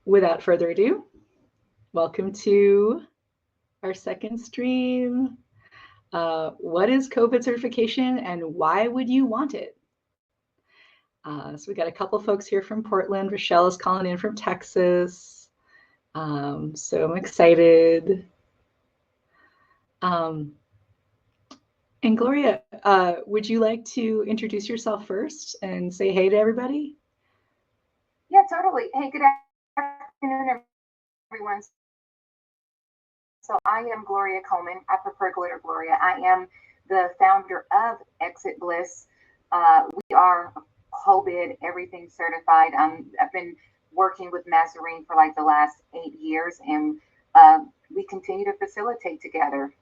without further ado, welcome to our second stream. What is COVID certification and why would you want it? So we got a couple folks here from Portland. Rochelle is calling in from Texas. So I'm excited. And Gloria, would you like to introduce yourself first and say hey to everybody? Yeah, totally. Hey, good afternoon, everyone. So I am Gloria Coleman. I prefer Glitter Gloria. I am the founder of Exit Bliss. We are COBID everything certified. I've been working with Mazarine for like the last 8 years, and we continue to facilitate together.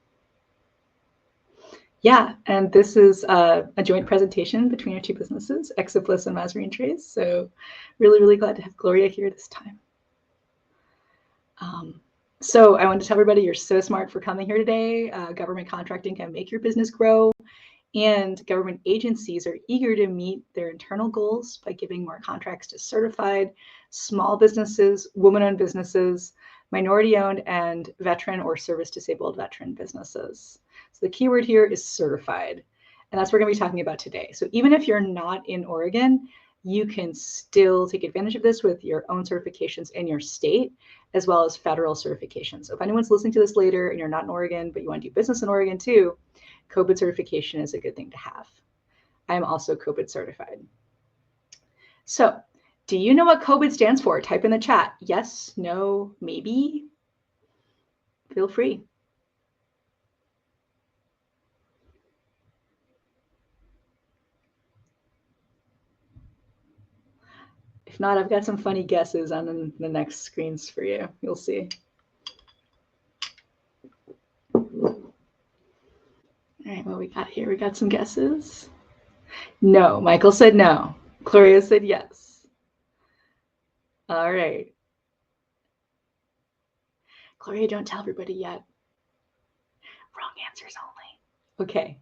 Yeah, and this is a joint presentation between our two businesses, Exit Bliss and Mazarine Trays. So really, really glad to have Gloria here this time. So I want to tell everybody you're so smart for coming here today. Government contracting can make your business grow, and government agencies are eager to meet their internal goals by giving more contracts to certified small businesses, women-owned businesses, minority-owned, and veteran or service-disabled veteran businesses. So the keyword here is certified, and that's what we're going to be talking about today. So even if you're not in Oregon, you can still take advantage of this with your own certifications in your state, as well as federal certifications. So if anyone's listening to this later and you're not in Oregon, but you want to do business in Oregon too, COBID certification is a good thing to have. I am also COBID certified. So do you know what COBID stands for? Type in the chat. Yes, no, maybe. Feel free. If not, I've got some funny guesses on the next screens for you. You'll see. All right, what we got here? We got some guesses. No, Michael said no. Gloria said yes. All right. Gloria, don't tell everybody yet. Wrong answers only. Okay.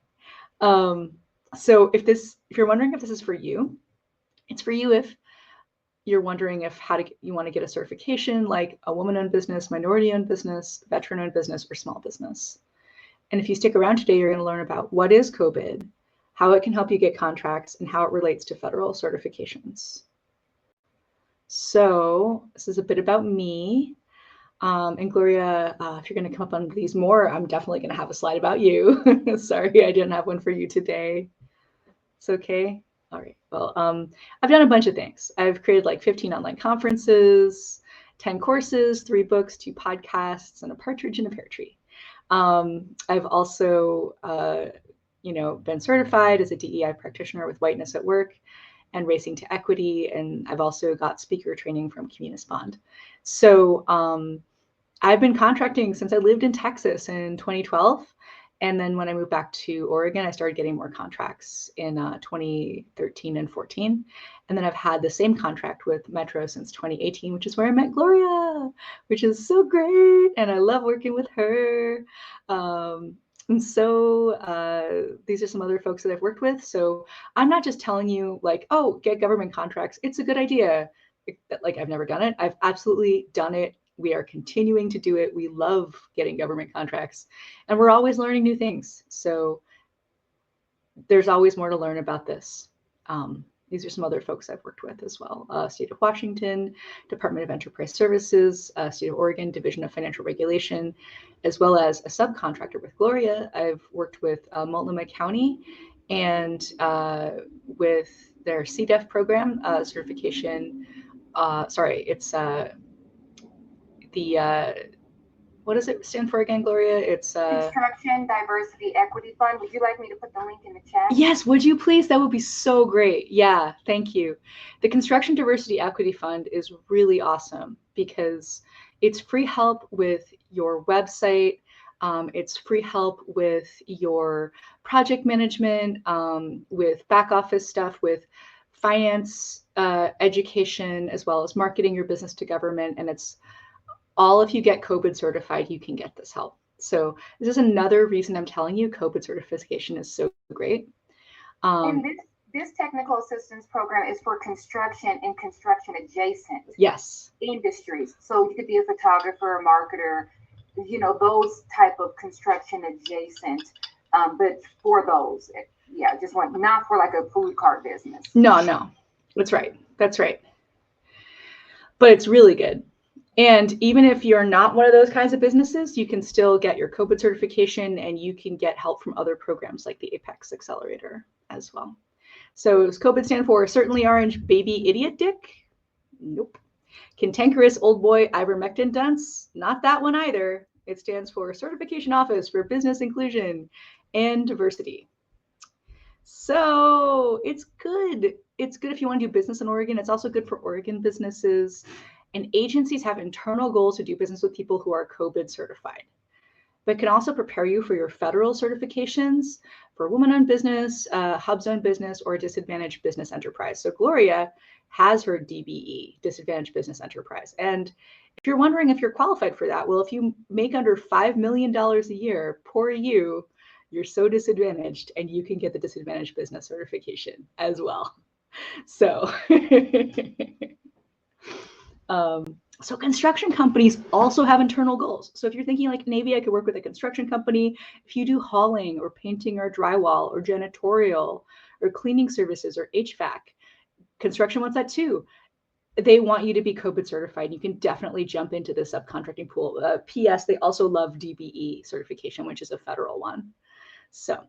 So if you're wondering if this is for you, it's for you if you're wondering if you want to get a certification like a woman-owned business, minority-owned business, veteran-owned business, or small business. And if you stick around today, you're going to learn about what is COBID, how it can help you get contracts, and how it relates to federal certifications. So this is a bit about me. And Gloria, if you're going to come up on these more, I'm definitely going to have a slide about you. Sorry, I didn't have one for you today. It's okay. All right. Well, I've done a bunch of things. I've created like 15 online conferences, 10 courses, 3 books, 2 podcasts, and a partridge in a pear tree. I've also, been certified as a DEI practitioner with Whiteness at Work and Racing to Equity, and I've also got speaker training from Communispond. So I've been contracting since I lived in Texas in 2012. And then when I moved back to Oregon, I started getting more contracts in 2013 and 14. And then I've had the same contract with Metro since 2018, which is where I met Gloria, which is so great. And I love working with her. And so these are some other folks that I've worked with. So I'm not just telling you like, oh, get government contracts. It's a good idea. Like I've never done it. I've absolutely done it. We are continuing to do it. We love getting government contracts, and we're always learning new things. So there's always more to learn about this. These are some other folks I've worked with as well. State of Washington, Department of Enterprise Services, State of Oregon, Division of Financial Regulation, as well as a subcontractor with Gloria. I've worked with Multnomah County and with their CDEF program certification. It's what does it stand for again, Gloria? It's Construction Diversity Equity Fund. Would you like me to put the link in the chat? Yes, would you please? That would be so great. Yeah, thank you. The Construction Diversity Equity Fund is really awesome because it's free help with your website. It's free help with your project management, with back office stuff, with finance, education, as well as marketing your business to government. And it's all, if you get COBID certified, you can get this help. So this is another reason I'm telling you COBID certification is so great. And this technical assistance program is for construction and construction adjacent Yes. industries. So you could be a photographer, a marketer, those type of construction adjacent. But for those, yeah, just want not for like a food cart business. No, that's right. That's right. But it's really good. And even if you're not one of those kinds of businesses, you can still get your COBID certification, and you can get help from other programs like the Apex Accelerator as well. So does COBID stand for certainly orange baby idiot dick? Nope. Cantankerous old boy ivermectin dunce? Not that one either. It stands for Certification Office for Business Inclusion and Diversity. So it's good. It's good if you want to do business in Oregon. It's also good for Oregon businesses. And agencies have internal goals to do business with people who are COBID certified, but can also prepare you for your federal certifications for woman-owned business, hub-zone business, or disadvantaged business enterprise. So Gloria has her DBE, disadvantaged business enterprise. And if you're wondering if you're qualified for that, well, if you make under $5 million a year, poor you, you're so disadvantaged, and you can get the disadvantaged business certification as well. So, so construction companies also have internal goals. So if you're thinking like, maybe I could work with a construction company, if you do hauling or painting or drywall or janitorial or cleaning services or HVAC, construction wants that too. They want you to be COBID certified. You can definitely jump into the subcontracting pool. P.S. They also love DBE certification, which is a federal one. So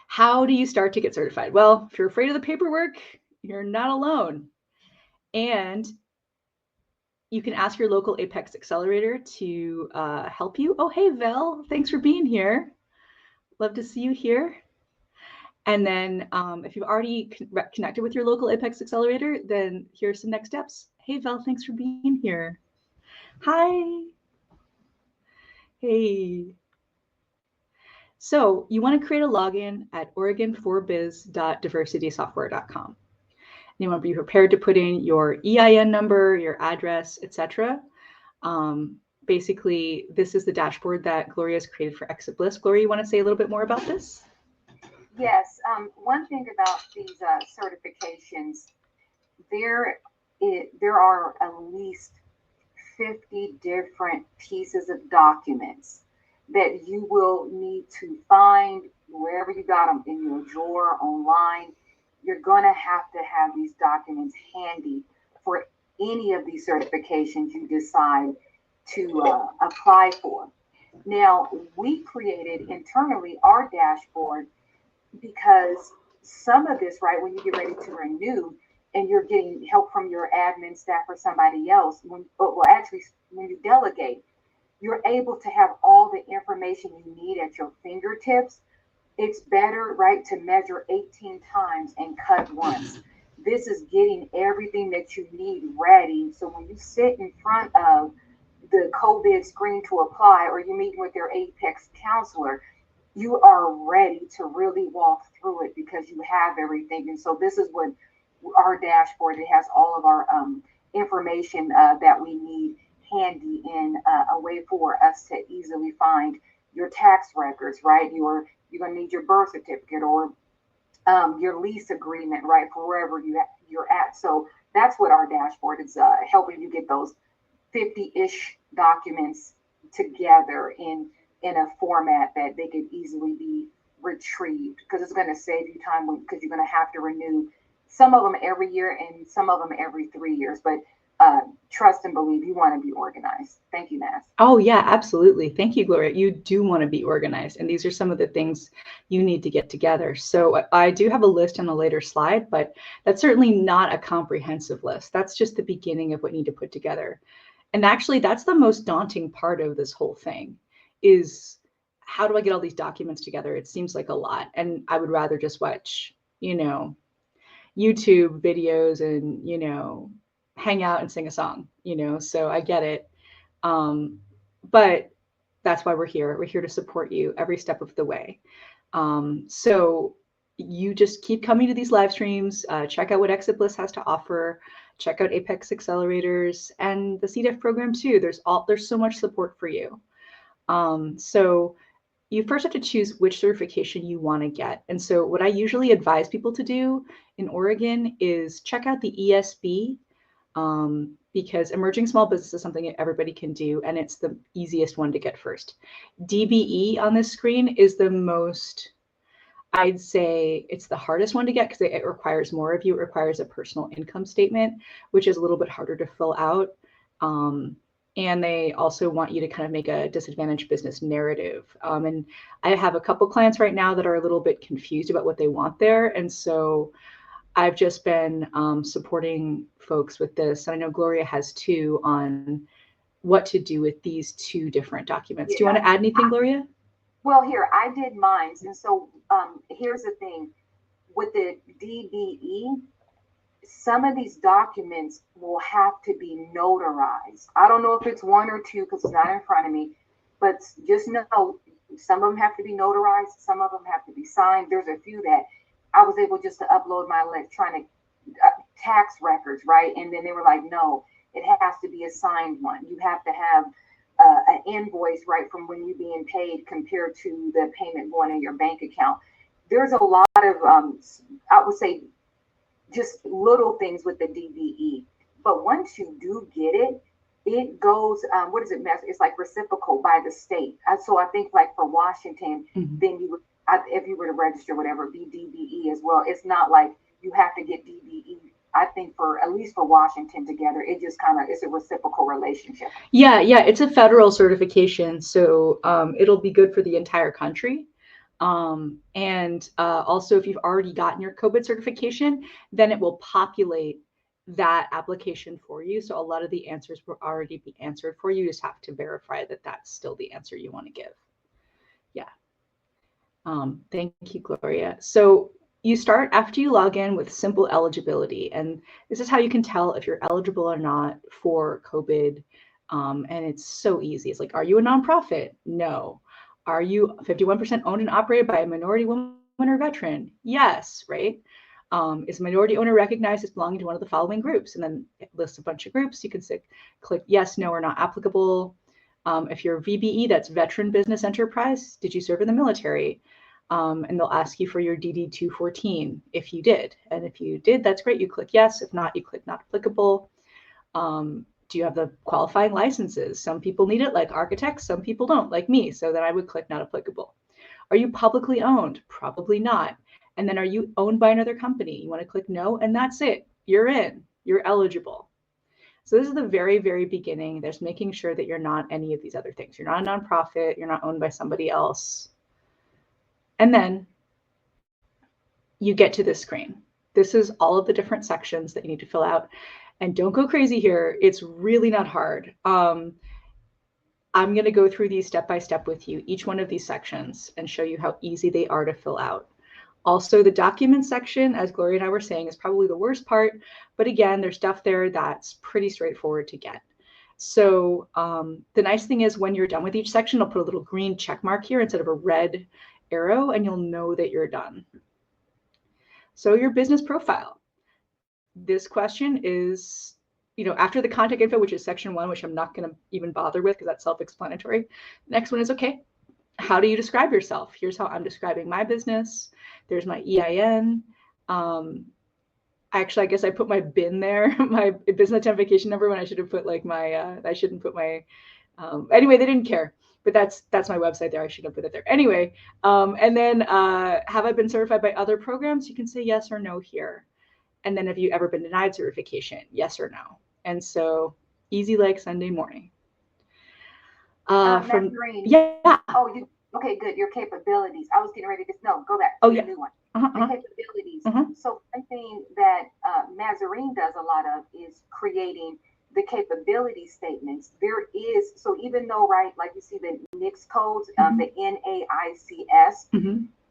how do you start to get certified? Well, if you're afraid of the paperwork, you're not alone. And you can ask your local Apex Accelerator to help you. Oh, hey, Vel, thanks for being here. Love to see you here. And then if you've already connected with your local Apex Accelerator, then here's some next steps. Hey, Vel, thanks for being here. Hi. Hey. So you want to create a login at oregon4biz.diversitysoftware.com. You want to be prepared to put in your EIN number, your address, etc. Basically, this is the dashboard that Gloria has created for Exit Bliss. Gloria, you want to say a little bit more about this? Yes. One thing about these certifications, there are at least 50 different pieces of documents that you will need to find wherever you got them, in your drawer, online. You're going to have these documents handy for any of these certifications you decide to apply for. Now, we created internally our dashboard because some of this, right, when you get ready to renew and you're getting help from your admin staff or somebody else, when you delegate, you're able to have all the information you need at your fingertips. It's better, right, to measure 18 times and cut once. This is getting everything that you need ready. So when you sit in front of the COBID screen to apply, or you meet with your Apex counselor, you are ready to really walk through it because you have everything. And so this is what our dashboard, it has all of our information that we need handy in a way for us to easily find your tax records, right? You're going to need your birth certificate or your lease agreement, right, for wherever you're at. So that's what our dashboard is helping you get those 50-ish documents together in a format that they could easily be retrieved, because it's going to save you time because you're going to have to renew some of them every year and some of them every 3 years. But trust and believe, you want to be organized. Thank you, Naz. Oh, yeah, absolutely. Thank you, Gloria. You do want to be organized. And these are some of the things you need to get together. So I do have a list on a later slide, but that's certainly not a comprehensive list. That's just the beginning of what you need to put together. And actually, that's the most daunting part of this whole thing, is how do I get all these documents together? It seems like a lot. And I would rather just watch, YouTube videos and, hang out and sing a song, so I get it. But that's why we're here. We're here to support you every step of the way. So you just keep coming to these live streams, check out what Exit Bliss has to offer, check out Apex Accelerators and the CDEF program too. There's so much support for you. So you first have to choose which certification you want to get. And so what I usually advise people to do in Oregon is check out the ESB, because emerging small business is something that everybody can do, and it's the easiest one to get first. DBE on this screen is the most, I'd say it's the hardest one to get because it requires more of you. It requires a personal income statement, which is a little bit harder to fill out. And they also want you to kind of make a disadvantaged business narrative. And I have a couple clients right now that are a little bit confused about what they want there. And so I've just been supporting folks with this. And I know Gloria has too on what to do with these two different documents. Do you want to add anything, Gloria? Well, here, I did mine. And so here's the thing with the DBE, some of these documents will have to be notarized. I don't know if it's one or two because it's not in front of me, but just know some of them have to be notarized, some of them have to be signed. There's a few that I was able just to upload my electronic tax records, right? And then they were like, no, it has to be a signed one. You have to have an invoice, right, from when you're being paid compared to the payment going in your bank account. There's a lot of, I would say, just little things with the DBE. But once you do get it, it goes, what is it? It's like reciprocal by the state. So I think like for Washington, then you would, if you were to register, whatever, be DBE as well. It's not like you have to get DBE. I think for at least for Washington together, it just kind of is a reciprocal relationship. Yeah, it's a federal certification, so it'll be good for the entire country. And also, if you've already gotten your COBID certification, then it will populate that application for you. So a lot of the answers will already be answered for you. You just have to verify that that's still the answer you want to give. Yeah. Thank you, Gloria. So you start after you log in with simple eligibility. And this is how you can tell if you're eligible or not for COBID. And it's so easy. It's like, are you a nonprofit? No. Are you 51% owned and operated by a minority woman or veteran? Yes, right? Is a minority owner recognized as belonging to one of the following groups? And then it lists a bunch of groups. You can click yes, no, or not applicable. If you're VBE, that's Veteran Business Enterprise. Did you serve in the military? And they'll ask you for your DD 214 if you did. And if you did, that's great. You click yes. If not, you click not applicable. Do you have the qualifying licenses? Some people need it, like architects. Some people don't, like me. So then I would click not applicable. Are you publicly owned? Probably not. And then are you owned by another company? You want to click no, and that's it. You're in. You're eligible. So this is the very, very beginning. There's making sure that you're not any of these other things. You're not a nonprofit. You're not owned by somebody else. And then you get to this screen. This is all of the different sections that you need to fill out. And don't go crazy here. It's really not hard. I'm going to go through these step by step with you, each one of these sections, and show you how easy they are to fill out. Also, the document section, as Gloria and I were saying, is probably the worst part. But again, there's stuff there that's pretty straightforward to get. So the nice thing is when you're done with each section, I'll put a little green check mark here instead of a red arrow, and you'll know that you're done. So your business profile. This question is, after the contact info, which is section 1, which I'm not going to even bother with because that's self-explanatory. The next one is, okay, how do you describe yourself? Here's how I'm describing my business. There's my EIN. Actually, I guess I put my BIN there, my business identification number, when I should have put like my, I shouldn't put my, anyway, they didn't care. But that's my website there. I shouldn't have put it there. Anyway, and then have I been certified by other programs? You can say yes or no here. And then have you ever been denied certification? Yes or no. And so easy like Sunday morning. Yeah. Oh, okay, good. Your capabilities. I was getting ready to go back to the new one. The capabilities. So one thing that Mazarine does a lot of is creating the capability statements. There is, so even though, right, like you see the NAICS codes, the NAICS,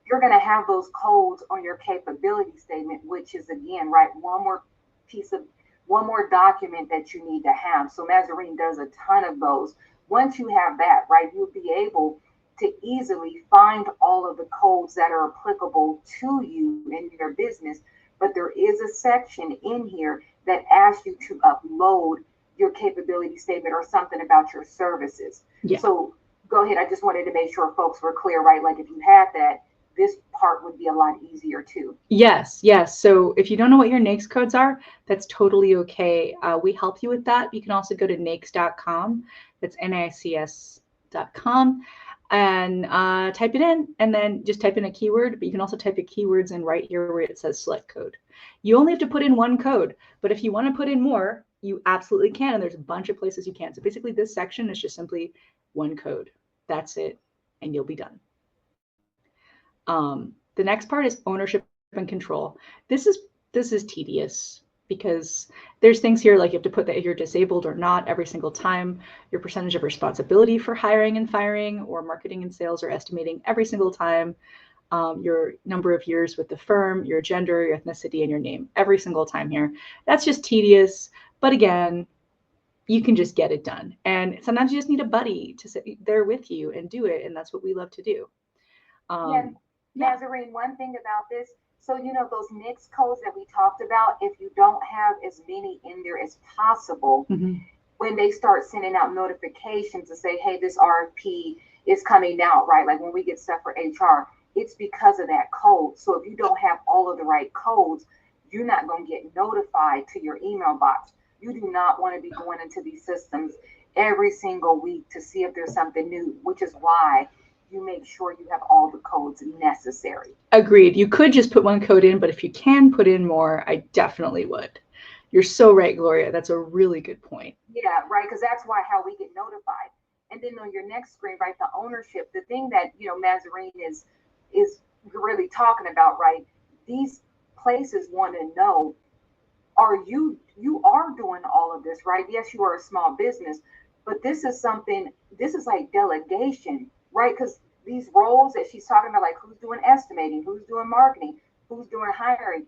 you're going to have those codes on your capability statement, which is, again, right, one more document that you need to have. So Mazarine does a ton of those. Once you have that, right, you'll be able to easily find all of the codes that are applicable to you in your business. But there is a section in here that asks you to upload your capability statement or something about your services. Yeah. So go ahead. I just wanted to make sure folks were clear, right? Like if you had that, this part would be a lot easier too. Yes, yes. So if you don't know what your NAICS codes are, that's totally okay. We help you with that. You can also go to NAICS.com. That's NICS.com and type it in, and then just type in a keyword. But you can also type your keywords in right here where it says select code. You only have to put in one code, but if you want to put in more, you absolutely can. And there's a bunch of places you can. So basically, this section is just simply one code. That's it, and you'll be done. The next part is ownership and control. This is tedious because there's things here like you have to put that you're disabled or not every single time, your percentage of responsibility for hiring and firing or marketing and sales or estimating every single time, your number of years with the firm, your gender, your ethnicity, and your name every single time here. That's just tedious, but again, you can just get it done. And sometimes you just need a buddy to sit there with you and do it, and that's what we love to do. Yeah, Nazarene, one thing about this, so those NICS codes that we talked about, if you don't have as many in there as possible, mm-hmm. when they start sending out notifications to say, hey, this RFP is coming out, right? Like when we get stuff for HR, it's because of that code. So if you don't have all of the right codes, you're not going to get notified to your email box. You do not want to be going into these systems every single week to see if there's something new, which is why you make sure you have all the codes necessary. Agreed. You could just put one code in, but if you can put in more, I definitely would. You're so right, Gloria. That's a really good point. Yeah, right. Because that's how we get notified. And then on your next screen, right, the ownership, the thing that Mazarine is really talking about, right? These places want to know, are you are doing all of this, right? Yes, you are a small business, but this is like delegation, right? Because these roles that she's talking about, like who's doing estimating, who's doing marketing, who's doing hiring,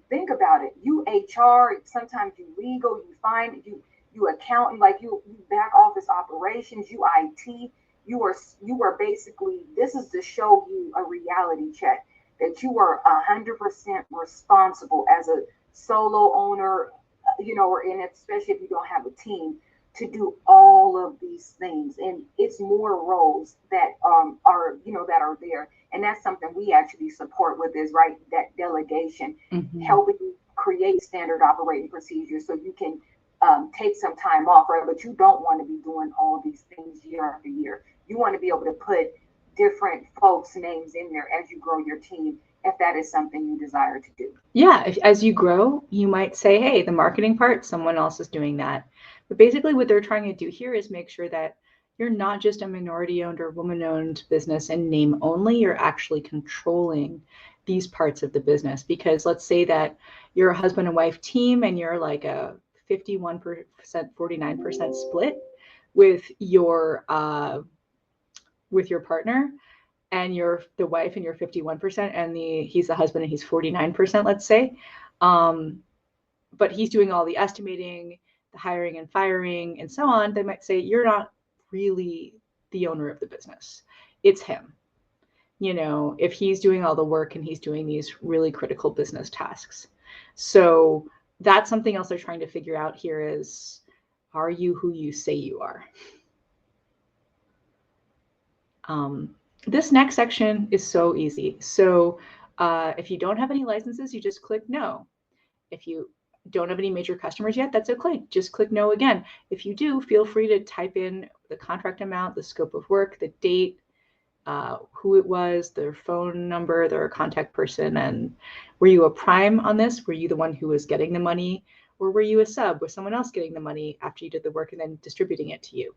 think about it. You HR, sometimes you legal, you find you accountant, like you back office operations, you IT, you are basically, this is to show you a reality check that you are 100% responsible as a solo owner, or in, especially if you don't have a team, to do all of these things. And it's more roles that are there. And that's something we actually support with, is right, that delegation, helping you create standard operating procedures so you can take some time off, right? But you don't want to be doing all these things year after year. You want to be able to put different folks' names in there as you grow your team, if that is something you desire to do. Yeah, as you grow, you might say, hey, the marketing part, someone else is doing that. But basically what they're trying to do here is make sure that you're not just a minority-owned or woman-owned business and name only, you're actually controlling these parts of the business. Because let's say that you're a husband and wife team and you're like a 51%, 49% split with your partner, and you're the wife and you're 51% and he's the husband and he's 49%, let's say. But he's doing all the estimating, the hiring and firing and so on. They might say, you're not really the owner of the business. It's him. If he's doing all the work and he's doing these really critical business tasks. So that's something else they're trying to figure out here is, are you who you say you are? This next section is so easy. So if you don't have any licenses, you just click no. If you don't have any major customers yet, that's okay. Just click no again. If you do, feel free to type in the contract amount, the scope of work, the date, who it was, their phone number, their contact person, and were you a prime on this? Were you the one who was getting the money? Or were you a sub? Was someone else getting the money after you did the work and then distributing it to you?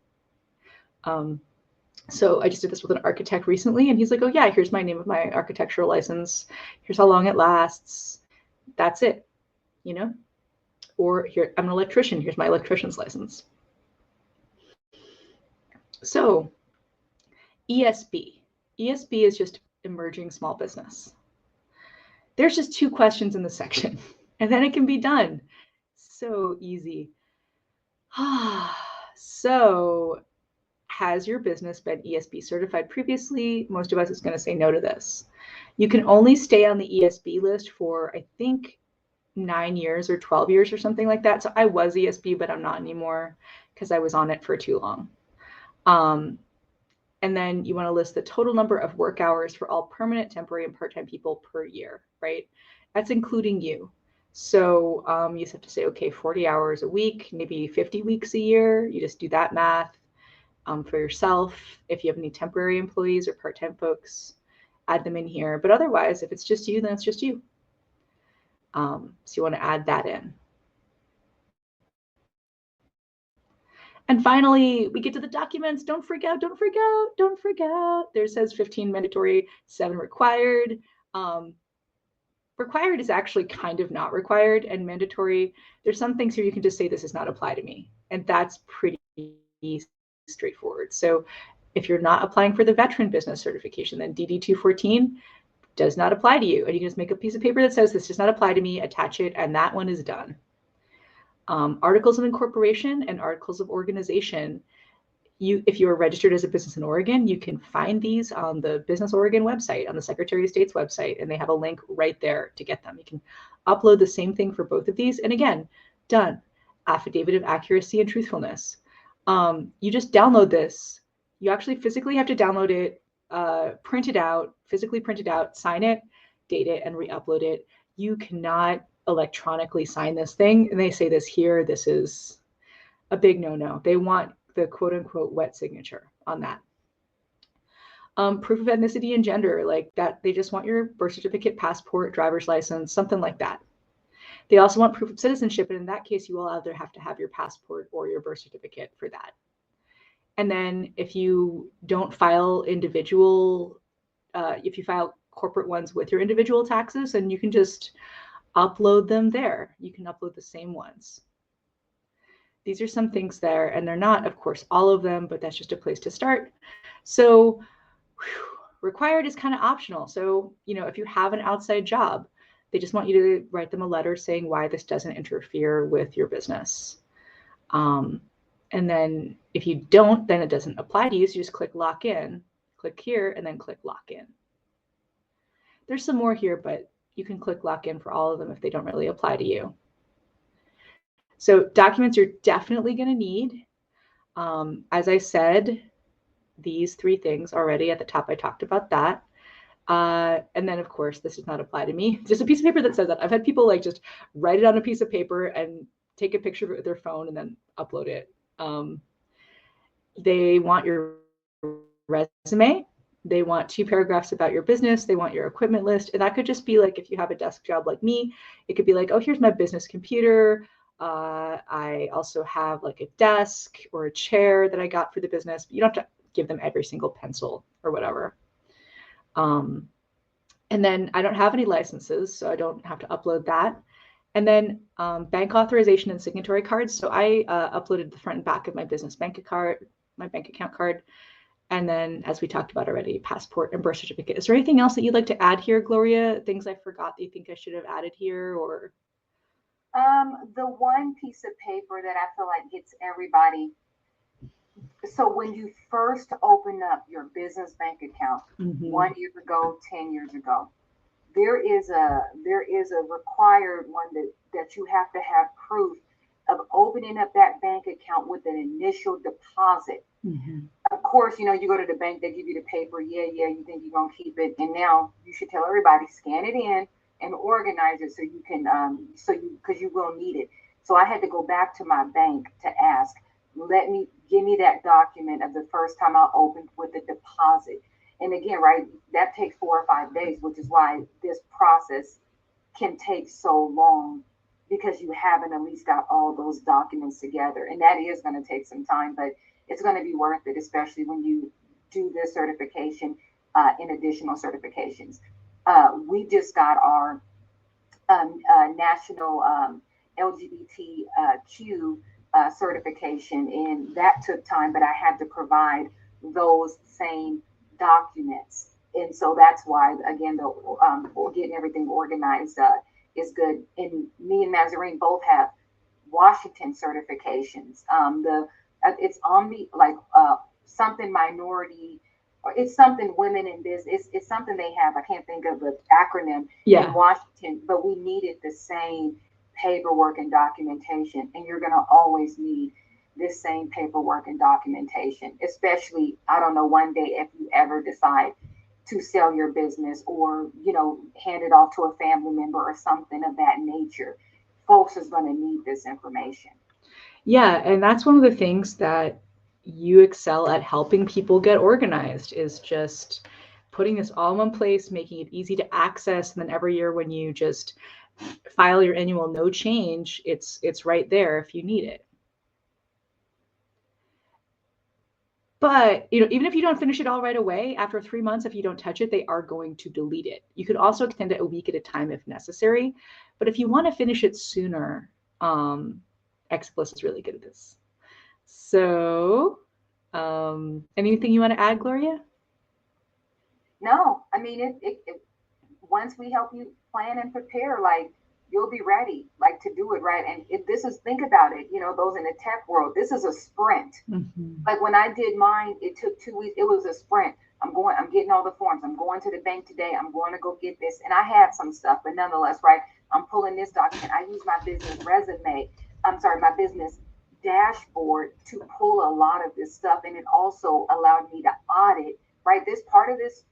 So I just did this with an architect recently, and he's like, oh yeah, here's my name of my architectural license. Here's how long it lasts. That's it, Or here, I'm an electrician. Here's my electrician's license. So ESB. ESB is just emerging small business. There's just 2 questions in the section, and then it can be done. So easy. So, has your business been ESB certified previously? Most of us is going to say no to this. You can only stay on the ESB list for, I think, 9 years or 12 years or something like that. So I was ESB, but I'm not anymore because I was on it for too long. And And then you want to list the total number of work hours for all permanent, temporary, and part-time people per year, right? That's including you. So you just have to say, okay, 40 hours a week, maybe 50 weeks a year. You just do that math for yourself. If you have any temporary employees or part-time folks, add them in here. But otherwise, if it's just you, then it's just you. So you want to add that in. And finally, we get to the documents. Don't freak out, don't freak out, don't freak out. There says 15 mandatory, 7 required. Required is actually kind of not required, and mandatory, there's some things here you can just say this does not apply to me. And that's pretty straightforward. So if you're not applying for the veteran business certification, then DD 214 does not apply to you. And you can just make a piece of paper that says this does not apply to me, attach it, and that one is done. Articles of incorporation and articles of organization. If you are registered as a business in Oregon, you can find these on the Business Oregon website, on the Secretary of State's website, and they have a link right there to get them. You can upload the same thing for both of these. And again, done. Affidavit of accuracy and truthfulness. You just download this. You actually physically have to download it, print it out, physically print it out, sign it, date it, and re-upload it. You cannot electronically sign this thing. And they say this here, this is a big no-no. They want the quote unquote wet signature on that. Proof of ethnicity and gender, like that, they just want your birth certificate, passport, driver's license, something like that. They also want proof of citizenship, and in that case, you will either have to have your passport or your birth certificate for that. And then if you don't file individual, if you file corporate ones with your individual taxes, then you can just upload them there. You can upload the same ones. These are some things there, and they're not, of course, all of them, but that's just a place to start. So required is kind of optional. So, if you have an outside job, they just want you to write them a letter saying why this doesn't interfere with your business. And then if you don't, then it doesn't apply to you. So you just click lock in, click here, and then click lock in. There's some more here, but you can click lock in for all of them if they don't really apply to you. So documents you're definitely going to need. As I said, these 3 things already at the top, I talked about that. And then, of course, this does not apply to me. Just a piece of paper that says that. I've had people just write it on a piece of paper and take a picture of it with their phone and then upload it. They want your resume. They want 2 paragraphs about your business. They want your equipment list. And that could just be if you have a desk job like me, it could be oh, here's my business computer. I also have a desk or a chair that I got for the business, but you don't have to give them every single pencil or whatever. And then I don't have any licenses, so I don't have to upload that. And then bank authorization and signatory cards. So I uploaded the front and back of my business bank account card. And then, as we talked about already, passport and birth certificate. Is there anything else that you'd like to add here, Gloria? Things I forgot that you think I should have added here, or? The one piece of paper that I feel gets everybody. So when you first open up your business bank account 1 year ago, 10 years ago, there is a required one that you have to have proof of opening up that bank account with an initial deposit. Of course, you go to the bank, they give you the paper. Yeah, you think you're gonna keep it, and now you should tell everybody, scan it in and organize it so you can because you will need it. So I had to go back to my bank to ask, give me that document of the first time I opened with a deposit. And again, right, that takes 4 or 5 days, which is why this process can take so long, because you haven't at least got all those documents together. And that is going to take some time, but it's going to be worth it, especially when you do this certification in additional certifications. We just got our national LGBTQ certification, and that took time, but I had to provide those same documents. And so that's why, again, getting everything organized is good. And me and Nazarene both have Washington certifications. It's on the something minority, or it's something women in business. It's something they have. I can't think of the acronym in Washington, but we needed the same paperwork and documentation, and you're going to always need this same paperwork and documentation, especially, I don't know, one day if you ever decide to sell your business or, hand it off to a family member or something of that nature. Folks is going to need this information. Yeah, and that's one of the things that you excel at helping people get organized is just putting this all in one place, making it easy to access, and then every year when you just file your annual no change, it's right there if you need it. But even if you don't finish it all right away, after 3 months, if you don't touch it, they are going to delete it. You could also extend it a week at a time if necessary. But if you want to finish it sooner, XPlus is really good at this. So, anything you want to add, Gloria? No, I mean, once we help you plan and prepare, like, you'll be ready, like, to do it right. And if this is, think about it, those in the tech world, this is a sprint. Mm-hmm. Like when I did mine, it took 2 weeks. It was a sprint. I'm getting all the forms. I'm going to the bank today. I'm going to go get this. And I had some stuff, but nonetheless, right? I'm pulling this document. I use my business resume. I'm sorry, my business dashboard to pull a lot of this stuff. And it also allowed me to audit, right? This part of this,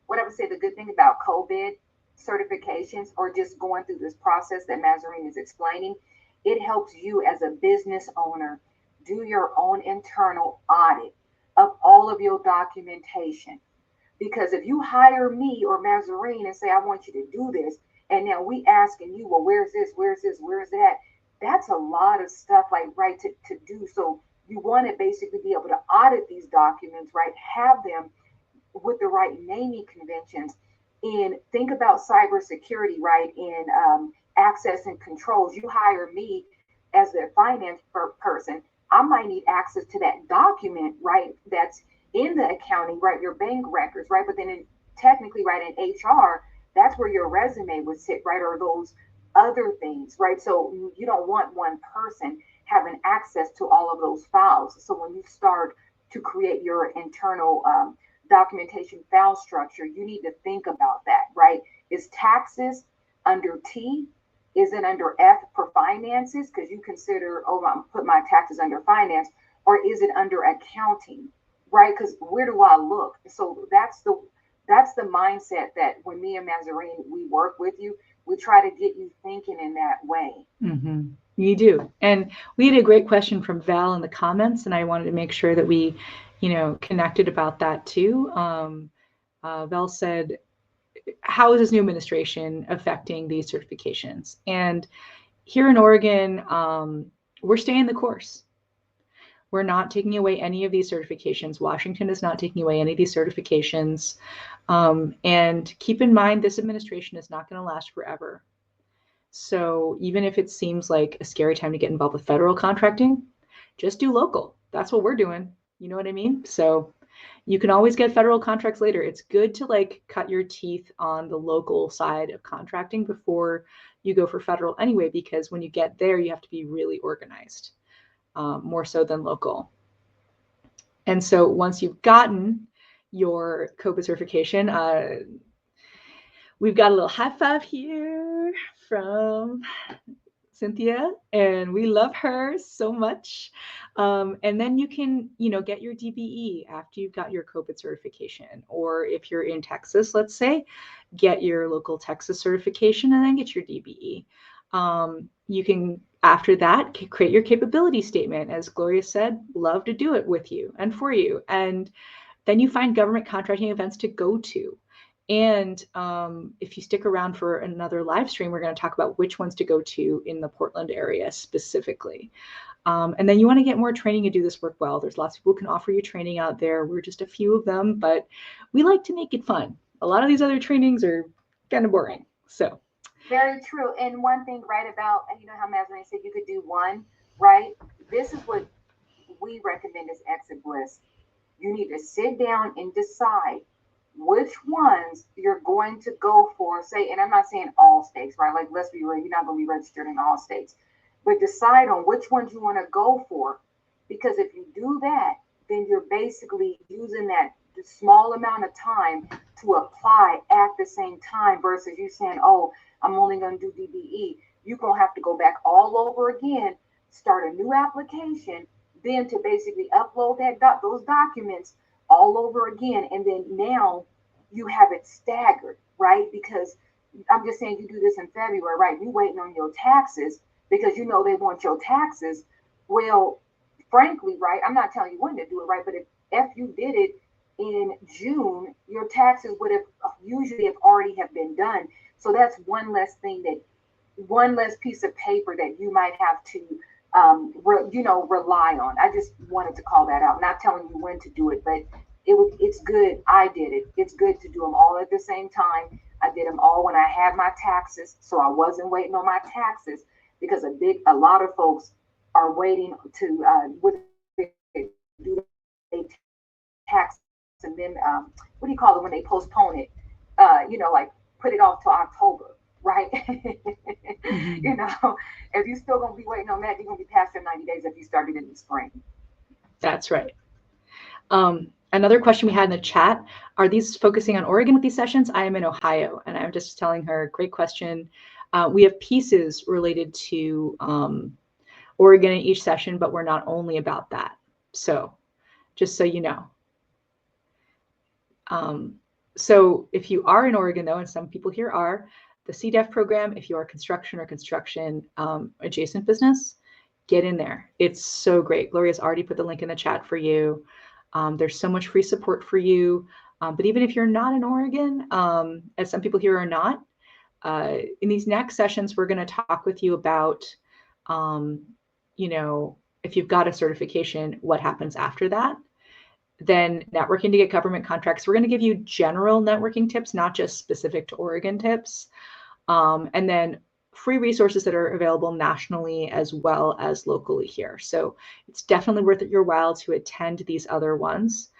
what I would say the good thing about COVID certifications or just going through this process that Mazarine is explaining, it helps you as a business owner do your own internal audit of all of your documentation. Because if you hire me or Mazarine and say, I want you to do this, and now we asking you, well, where's this, where's this, where's that? That's a lot of stuff, like, right, to do. So you want to basically be able to audit these documents, right? Have them with the right naming conventions. And think about cybersecurity, right? In access and controls. You hire me as the finance person. I might need access to that document, right? That's in the accounting, right? Your bank records, right? But then technically, right, in HR, that's where your resume would sit, right? Or those other things, right? So you don't want one person having access to all of those files. So when you start to create your internal documentation file structure, you need to think about that, right? Is taxes under T? Is it under F for finances? Because you consider, oh, I'm put my taxes under finance, or is it under accounting, right? Because where do I look? So that's the mindset that when me and Mazarine we work with you, we try to get you thinking in that way. Mm-hmm. You do. And we had a great question from Val in the comments, and I wanted to make sure that we, connected about that too. Val said, how is this new administration affecting these certifications? And here in Oregon, we're staying the course. We're not taking away any of these certifications. Washington is not taking away any of these certifications. And keep in mind, this administration is not going to last forever. So even if it seems like a scary time to get involved with federal contracting, just do local. That's what we're doing. You know what I mean? So you can always get federal contracts later. It's good to cut your teeth on the local side of contracting before you go for federal anyway, because when you get there, you have to be really organized, more so than local. And so once you've gotten your COBID certification, we've got a little high five here from Cynthia, and we love her so much. And then you can, get your DBE after you've got your COBID certification. Or if you're in Texas, let's say, get your local Texas certification and then get your DBE. You can, after that, create your capability statement. As Gloria said, love to do it with you and for you. And then you find government contracting events to go to. And if you stick around for another live stream, we're going to talk about which ones to go to in the Portland area specifically. And then you want to get more training to do this work well. There's lots of people who can offer you training out there. We're just a few of them, but we like to make it fun. A lot of these other trainings are kind of boring. So very true. And one thing, right, about, how Mazarine said you could do one, right? This is what we recommend as Exit Bliss. You need to sit down and decide which ones you're going to go for. Say, and I'm not saying all states, right? Like, let's be real, you're not going to be registered in all states, but decide on which ones you want to go for. Because if you do that, then you're basically using that small amount of time to apply at the same time versus you saying, oh, I'm only going to do DBE. You're going to have to go back all over again, start a new application, then to basically upload those documents all over again, and then now you have it staggered, right? Because I'm just saying, you do this in February, right? You waiting on your taxes because you know they want your taxes. Well, frankly, right? I'm not telling you when to do it, right? But if you did it in June, your taxes would have usually have already have been done. So that's one less piece of paper that you might have to rely on. I just wanted to call that out. Not telling you when to do it, but it's good. I did it. It's good to do them all at the same time. I did them all when I had my taxes, so I wasn't waiting on my taxes, because a lot of folks are waiting to do they tax, and then what do you call it when they postpone it? Like put it off to October, right? Mm-hmm. If you're still gonna be waiting on that, you're gonna be past your 90 days if you started in the spring. That's right. Another question we had in the chat, are these focusing on Oregon with these sessions? I am in Ohio, and I'm just telling her, great question. We have pieces related to Oregon in each session, but we're not only about that. So just so you know. So if you are in Oregon, though, and some people here are, the CDEF program, if you are construction or construction adjacent business, get in there. It's so great. Gloria's already put the link in the chat for you. There's so much free support for you. But even if you're not in Oregon, as some people here are not, in these next sessions, we're going to talk with you about, if you've got a certification, what happens after that. Then networking to get government contracts. We're going to give you general networking tips, not just specific to Oregon tips. And then free resources that are available nationally as well as locally here. So it's definitely worth it your while to attend these other ones.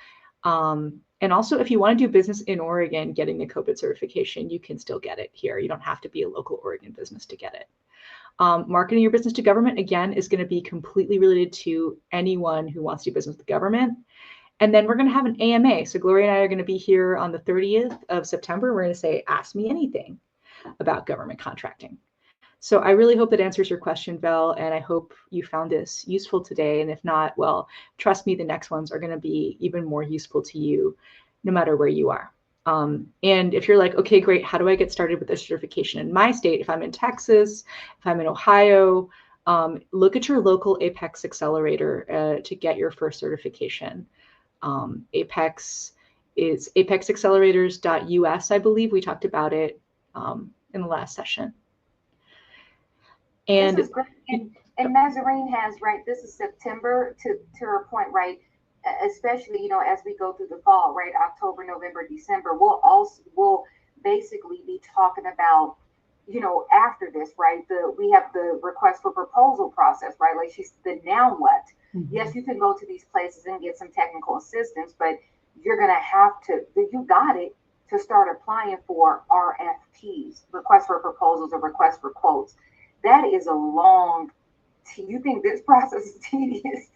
And also, if you want to do business in Oregon, getting the COBID certification, you can still get it here. You don't have to be a local Oregon business to get it. Marketing your business to government, again, is going to be completely related to anyone who wants to do business with the government. And then we're going to have an AMA. So Gloria and I are going to be here on the 30th of September. We're going to say, ask me anything about government contracting. So I really hope that answers your question, Val, and I hope you found this useful today. And if not, well, trust me, the next ones are going to be even more useful to you, no matter where you are. And if you're like, okay, great, how do I get started with this certification in my state? If I'm in Texas, if I'm in Ohio, look at your local Apex accelerator to get your first certification. Apex is apexaccelerators.us, I believe. We talked about it in the last session. And this is great. And Nazarene has, right, this is September to her point, right? Especially, as we go through the fall, right? October, November, December, we'll basically be talking about, after this, right? We have the request for proposal process, right? Like she's the now what? Mm-hmm. Yes, you can go to these places and get some technical assistance, but you're gonna have to, you got it, to start applying for RFPs, request for proposals or request for quotes. That is a long, you think this process is tedious?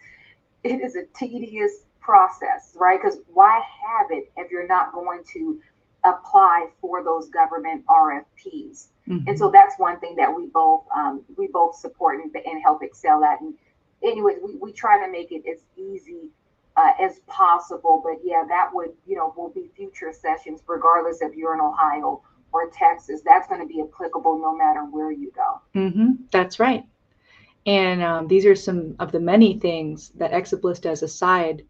It is a tedious process, right? Because why have it if you're not going to apply for those government RFPs? Mm-hmm. And so that's one thing that we both support and help excel at. And anyways, we try to make it as easy as possible. But yeah, that will be future sessions, regardless if you're in Ohio or Texas. That's going to be applicable no matter where you go. Mm-hmm. That's right. And these are some of the many things that ExaBliss does aside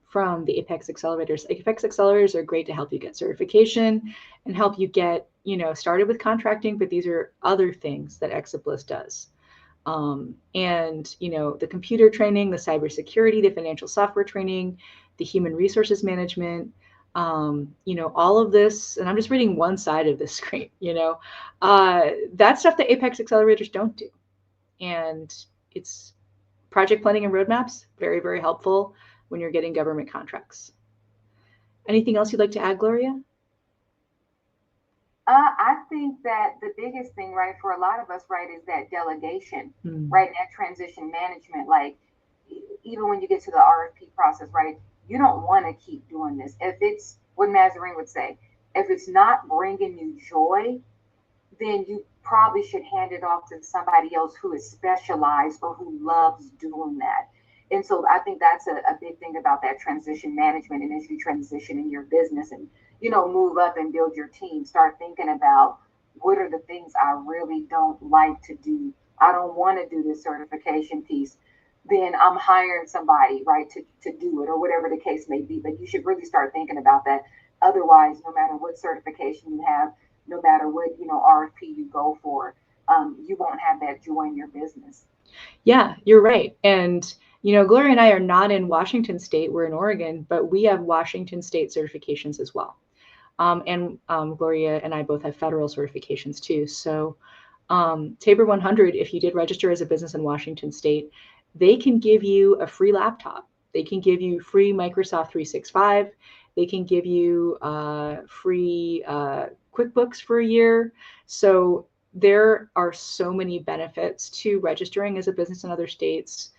from the Apex accelerators. Apex accelerators are great to help you get certification and help you get, started with contracting, but these are other things that ExaBliss does. The computer training, the cybersecurity, the financial software training, the human resources management, all of this, and I'm just reading one side of the screen, that stuff that Apex accelerators don't do. And it's project planning and roadmaps, very, very helpful when you're getting government contracts. Anything else you'd like to add, Gloria? I think that the biggest thing, right, for a lot of us, right, is that delegation, right, that transition management. Like, even when you get to the RFP process, right, you don't want to keep doing this. If it's what Nazarene would say, if it's not bringing you joy, then you probably should hand it off to somebody else who is specialized or who loves doing that. And so I think that's a big thing about that transition management. And as you transition in your business and, move up and build your team, start thinking about what are the things I really don't like to do. I don't want to do this certification piece. Then I'm hiring somebody, right, to do it or whatever the case may be. But you should really start thinking about that. Otherwise, no matter what certification you have, no matter what, RFP you go for, you won't have that joy in your business. Yeah, you're right. And, Gloria and I are not in Washington State, we're in Oregon, but we have Washington State certifications as well. And Gloria and I both have federal certifications too. So Tabor 100, if you did register as a business in Washington State, they can give you a free laptop. They can give you free Microsoft 365. They can give you free QuickBooks for a year. So there are so many benefits to registering as a business in other states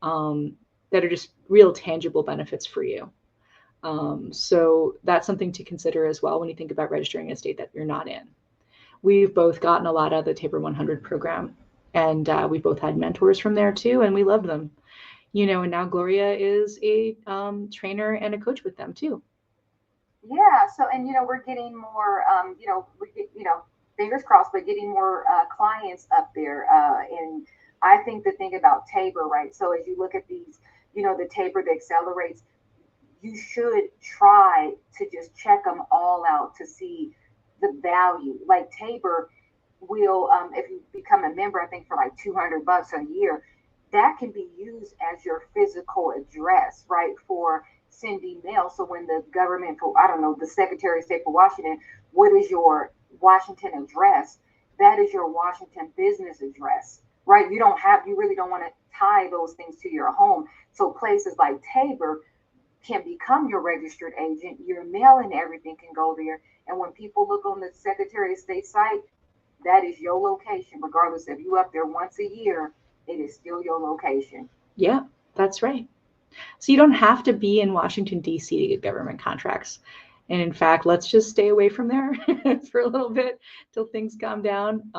that are just real tangible benefits for you. So that's something to consider as well when you think about registering in a state that you're not in. We've both gotten a lot out of the Tabor 100 program, and we both had mentors from there too, and we loved them. And now Gloria is a trainer and a coach with them too. Yeah. So, and we're getting more, we get, fingers crossed, but getting more clients up there. And I think the thing about Tabor, right? So as you look at these, the Tabor that accelerates, you should try to just check them all out to see the value. Like Tabor will, if you become a member, I think for like $200 a year, that can be used as your physical address, right? For sending mail. So when the government, for I don't know, the Secretary of State for Washington, what is your Washington address? That is your Washington business address, right? You really don't want to tie those things to your home. So places like Tabor can become your registered agent. Your mail and everything can go there. And when people look on the Secretary of State site, that is your location, regardless if you up there once a year, it is still your location. Yeah, that's right. So you don't have to be in Washington, D.C. to get government contracts. And in fact, let's just stay away from there for a little bit till things calm down.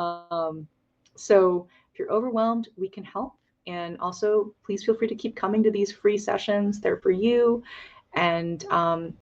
So if you're overwhelmed, we can help. And also, please feel free to keep coming to these free sessions. They're for you. And